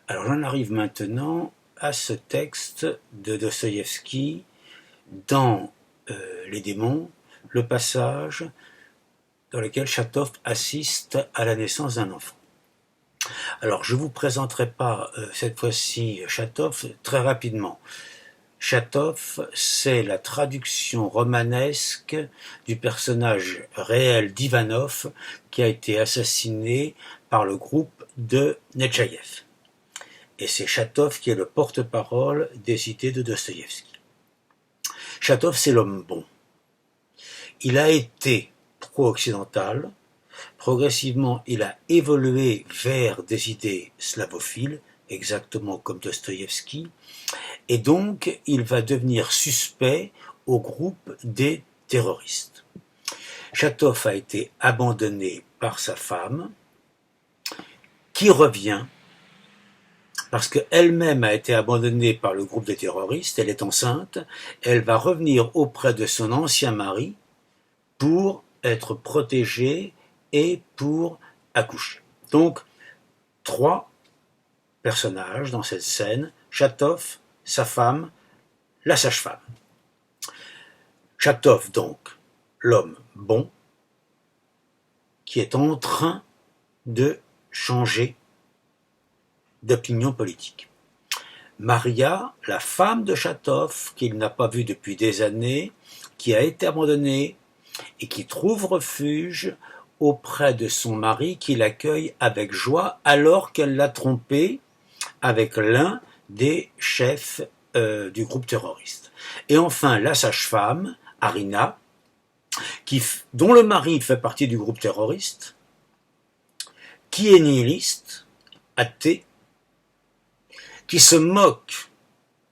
Alors j'en arrive maintenant à ce texte de Dostoïevski dans Les démons, le passage dans lequel Chatov assiste à la naissance d'un enfant. Alors je ne vous présenterai pas cette fois-ci Chatov très rapidement. Chatov, c'est la traduction romanesque du personnage réel d'Ivanov qui a été assassiné par le groupe de Netchaïev. Et c'est Chatov qui est le porte-parole des idées de Dostoïevski. Chatov, c'est l'homme bon. Il a été pro-occidental. Progressivement, il a évolué vers des idées slavophiles, exactement comme Dostoïevski. Et donc, il va devenir suspect au groupe des terroristes. Chatov a été abandonné par sa femme, qui revient parce qu'elle-même a été abandonnée par le groupe des terroristes, elle est enceinte, elle va revenir auprès de son ancien mari pour être protégée et pour accoucher. Donc, 3 personnages dans cette scène, Chatov, sa femme, la sage-femme. Chatov, donc, l'homme bon, qui est en train de changer d'opinion politique. Maria, la femme de Chatov, qu'il n'a pas vue depuis des années, qui a été abandonnée et qui trouve refuge auprès de son mari qui l'accueille avec joie alors qu'elle l'a trompé avec l'un des chefs du groupe terroriste. Et enfin, la sage-femme, Arina, dont le mari fait partie du groupe terroriste, qui est nihiliste, athée, qui se moque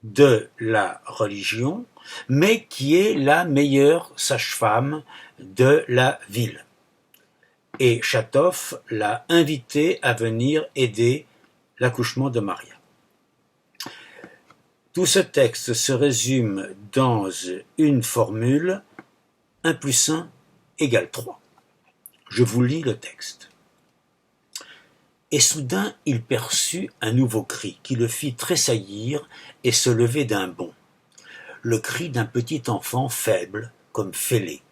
de la religion, mais qui est la meilleure sage-femme de la ville. Et Chatov l'a invitée à venir aider l'accouchement de Maria. Tout ce texte se résume dans une formule 1 + 1 = 3. Je vous lis le texte. Et soudain il perçut un nouveau cri qui le fit tressaillir et se lever d'un bond. Le cri d'un petit enfant faible, comme fêlé.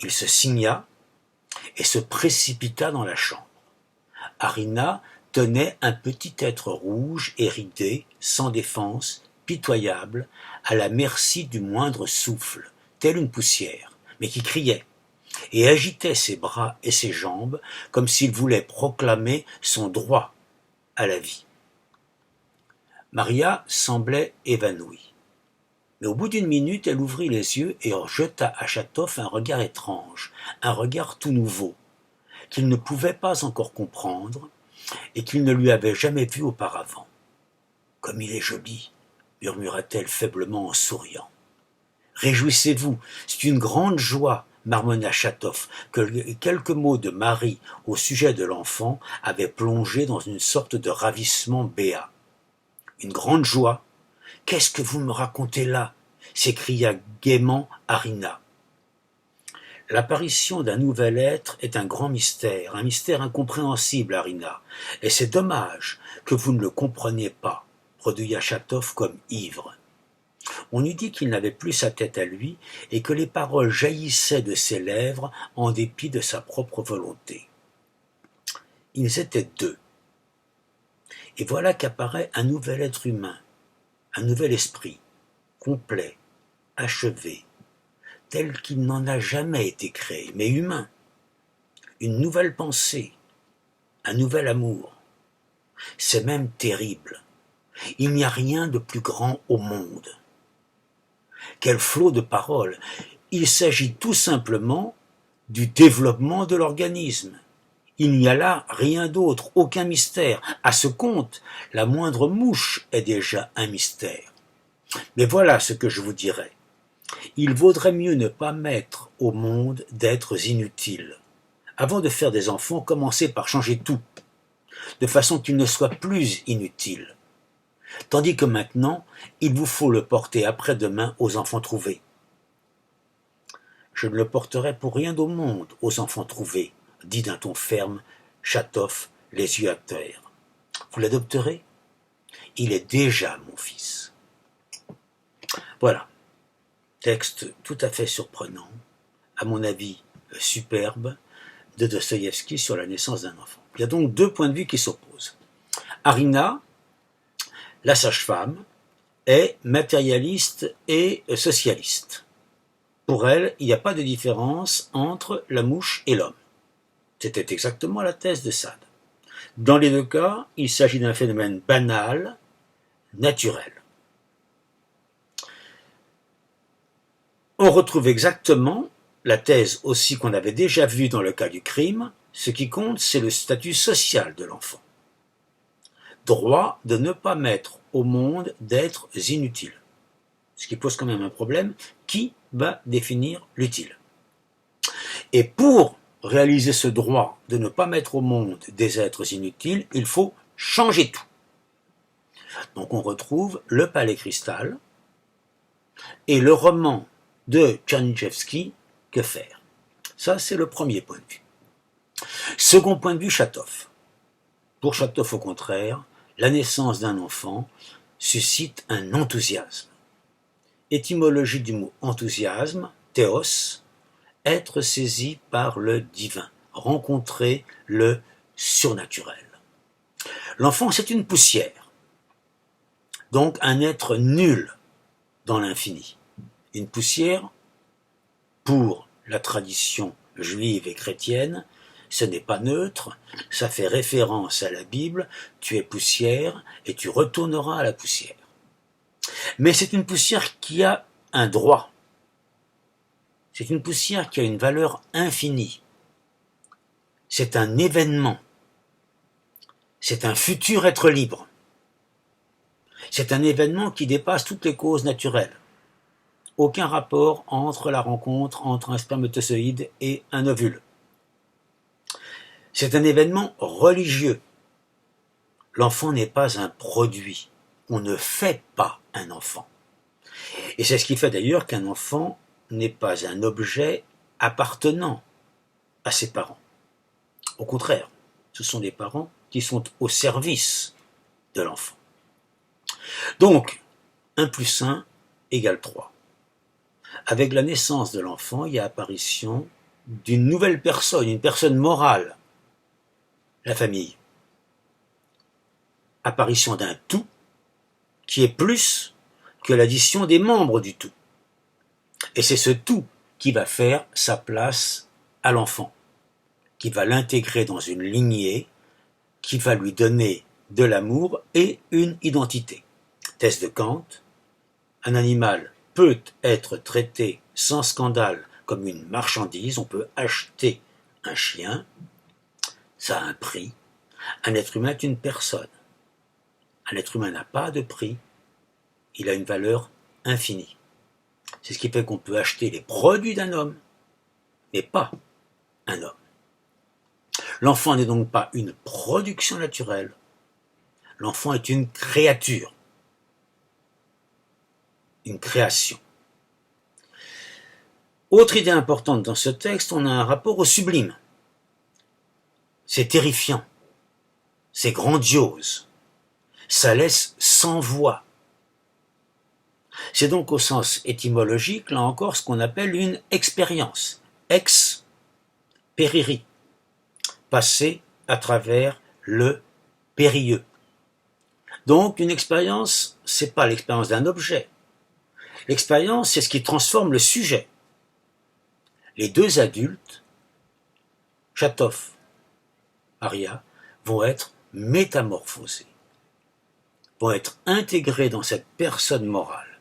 Il se signa et se précipita dans la chambre. Arina tenait un petit être rouge et ridé, sans défense, pitoyable, à la merci du moindre souffle, telle une poussière, mais qui criait, et agitait ses bras et ses jambes comme s'il voulait proclamer son droit à la vie. Maria semblait évanouie. Mais au bout d'une minute, elle ouvrit les yeux et jeta à Chatov un regard étrange, un regard tout nouveau, qu'il ne pouvait pas encore comprendre et qu'il ne lui avait jamais vu auparavant. « Comme il est joli !» murmura-t-elle faiblement en souriant. « Réjouissez-vous, c'est une grande joie !» marmonna Chatov, que quelques mots de Marie au sujet de l'enfant avaient plongé dans une sorte de ravissement béat. « Une grande joie ? Qu'est-ce que vous me racontez là ?» s'écria gaiement Arina. L'apparition d'un nouvel être est un grand mystère, un mystère incompréhensible, Arina, et c'est dommage que vous ne le compreniez pas, bredouilla Chatov comme ivre. On eût dit qu'il n'avait plus sa tête à lui et que les paroles jaillissaient de ses lèvres en dépit de sa propre volonté. Ils étaient 2. Et voilà qu'apparaît un nouvel être humain, un nouvel esprit, complet, achevé, tel qu'il n'en a jamais été créé, mais humain. Une nouvelle pensée, un nouvel amour. C'est même terrible. Il n'y a rien de plus grand au monde. Quel flot de paroles! Il s'agit tout simplement du développement de l'organisme. Il n'y a là rien d'autre, aucun mystère. À ce compte, la moindre mouche est déjà un mystère. Mais voilà ce que je vous dirais. Il vaudrait mieux ne pas mettre au monde d'êtres inutiles. Avant de faire des enfants, commencez par changer tout, de façon qu'ils ne soient plus inutiles. Tandis que maintenant, il vous faut le porter après-demain aux enfants trouvés. Je ne le porterai pour rien au monde aux enfants trouvés, dit d'un ton ferme Chatov, les yeux à terre. Vous l'adopterez ? Il est déjà mon fils. Voilà. Texte tout à fait surprenant, à mon avis superbe, de Dostoïevski sur la naissance d'un enfant. Il y a donc deux points de vue qui s'opposent. Arina, la sage-femme, est matérialiste et socialiste. Pour elle, il n'y a pas de différence entre la mouche et l'homme. C'était exactement la thèse de Sade. Dans les deux cas, il s'agit d'un phénomène banal, naturel. On retrouve exactement la thèse aussi qu'on avait déjà vue dans le cas du crime. Ce qui compte, c'est le statut social de l'enfant. Droit de ne pas mettre au monde d'êtres inutiles. Ce qui pose quand même un problème. Qui va définir l'utile? Et pour réaliser ce droit de ne pas mettre au monde des êtres inutiles, il faut changer tout. Donc on retrouve le Palais Cristal et le roman de Tchernychevski, Que faire? Ça, c'est le premier point de vue. Second point de vue, Chatov. Pour Chatov, au contraire, la naissance d'un enfant suscite un enthousiasme. Étymologie du mot enthousiasme, théos, être saisi par le divin, rencontrer le surnaturel. L'enfant, c'est une poussière, donc un être nul dans l'infini. Une poussière, pour la tradition juive et chrétienne, ce n'est pas neutre, ça fait référence à la Bible, tu es poussière et tu retourneras à la poussière. Mais c'est une poussière qui a un droit. C'est une poussière qui a une valeur infinie. C'est un événement. C'est un futur être libre. C'est un événement qui dépasse toutes les causes naturelles. Aucun rapport entre la rencontre entre un spermatozoïde et un ovule. C'est un événement religieux. L'enfant n'est pas un produit. On ne fait pas un enfant. Et c'est ce qui fait d'ailleurs qu'un enfant n'est pas un objet appartenant à ses parents. Au contraire, ce sont des parents qui sont au service de l'enfant. Donc, 1 + 1 = 3. Avec la naissance de l'enfant, il y a apparition d'une nouvelle personne, une personne morale, la famille. Apparition d'un tout qui est plus que l'addition des membres du tout. Et c'est ce tout qui va faire sa place à l'enfant, qui va l'intégrer dans une lignée, qui va lui donner de l'amour et une identité. Thèse de Kant, un animal peut être traité sans scandale comme une marchandise, on peut acheter un chien, ça a un prix. Un être humain est une personne. Un être humain n'a pas de prix, il a une valeur infinie. C'est ce qui fait qu'on peut acheter les produits d'un homme, mais pas un homme. L'enfant n'est donc pas une production naturelle, l'enfant est une créature, une création. Autre idée importante dans ce texte, on a un rapport au sublime. C'est terrifiant, c'est grandiose, ça laisse sans voix. C'est donc au sens étymologique, là encore, ce qu'on appelle une expérience. Ex periri, passer à travers le périlleux. Donc une expérience, c'est pas l'expérience d'un objet. L'expérience, c'est ce qui transforme le sujet. Les deux adultes, Chatov, Aria, vont être métamorphosés, vont être intégrés dans cette personne morale.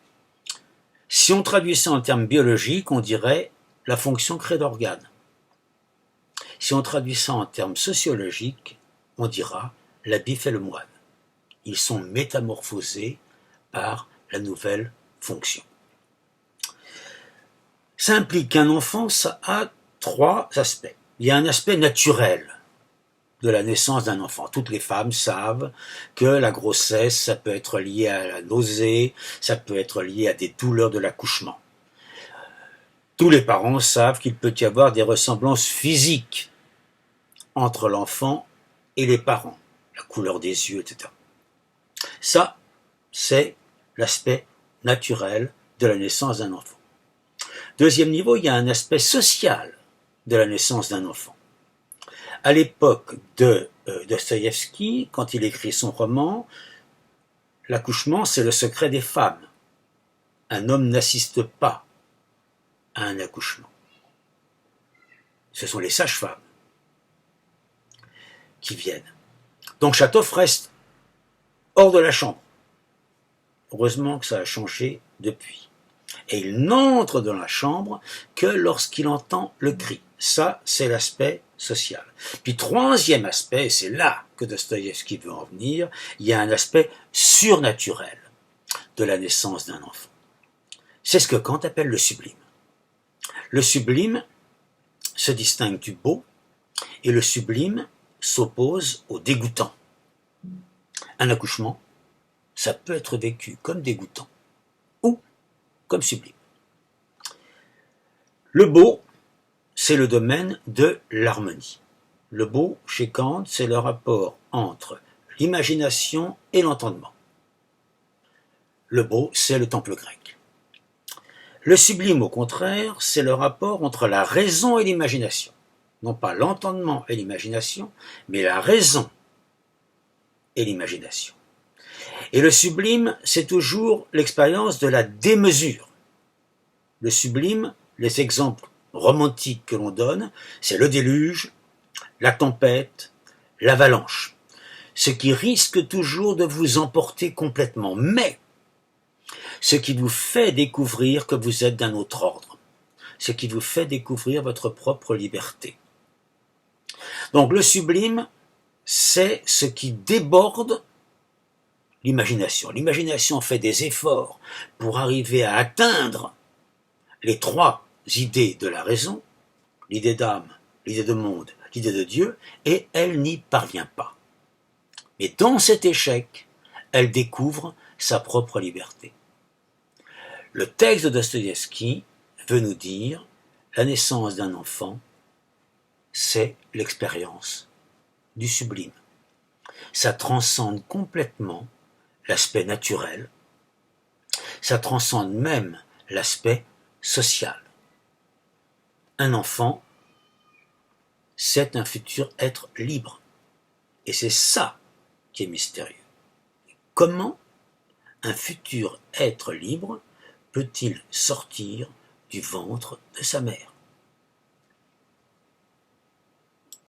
Si on traduit ça en termes biologiques, on dirait la fonction crée d'organes. Si on traduit ça en termes sociologiques, on dira la bif et le moine. Ils sont métamorphosés par la nouvelle fonction. Ça implique qu'un enfant, ça a 3 aspects. Il y a un aspect naturel de la naissance d'un enfant. Toutes les femmes savent que la grossesse, ça peut être lié à la nausée, ça peut être lié à des douleurs de l'accouchement. Tous les parents savent qu'il peut y avoir des ressemblances physiques entre l'enfant et les parents, la couleur des yeux, etc. Ça, c'est l'aspect naturel de la naissance d'un enfant. Deuxième niveau, il y a un aspect social de la naissance d'un enfant. À l'époque de Dostoïevski, quand il écrit son roman, l'accouchement, c'est le secret des femmes. Un homme n'assiste pas à un accouchement. Ce sont les sages-femmes qui viennent. Donc Chatov reste hors de la chambre. Heureusement que ça a changé depuis. Et il n'entre dans la chambre que lorsqu'il entend le cri. Ça, c'est l'aspect social. Puis troisième aspect, et c'est là que Dostoïevski veut en venir, il y a un aspect surnaturel de la naissance d'un enfant. C'est ce que Kant appelle le sublime. Le sublime se distingue du beau, et le sublime s'oppose au dégoûtant. Un accouchement, ça peut être vécu comme dégoûtant ou comme sublime. Le beau, c'est le domaine de l'harmonie. Le beau, chez Kant, c'est le rapport entre l'imagination et l'entendement. Le beau, c'est le temple grec. Le sublime, au contraire, c'est le rapport entre la raison et l'imagination. Non pas l'entendement et l'imagination, mais la raison et l'imagination. Et le sublime, c'est toujours l'expérience de la démesure. Le sublime, les exemples romantiques que l'on donne, c'est le déluge, la tempête, l'avalanche. Ce qui risque toujours de vous emporter complètement. Mais ce qui vous fait découvrir que vous êtes d'un autre ordre. Ce qui vous fait découvrir votre propre liberté. Donc le sublime, c'est ce qui déborde l'imagination. L'imagination fait des efforts pour arriver à atteindre les trois idées de la raison, l'idée d'âme, l'idée de monde, l'idée de Dieu, et elle n'y parvient pas. Mais dans cet échec, elle découvre sa propre liberté. Le texte de Dostoïevski veut nous dire la naissance d'un enfant, c'est l'expérience du sublime. Ça transcende complètement l'aspect naturel, ça transcende même l'aspect social. Un enfant, c'est un futur être libre. Et c'est ça qui est mystérieux. Comment un futur être libre peut-il sortir du ventre de sa mère ?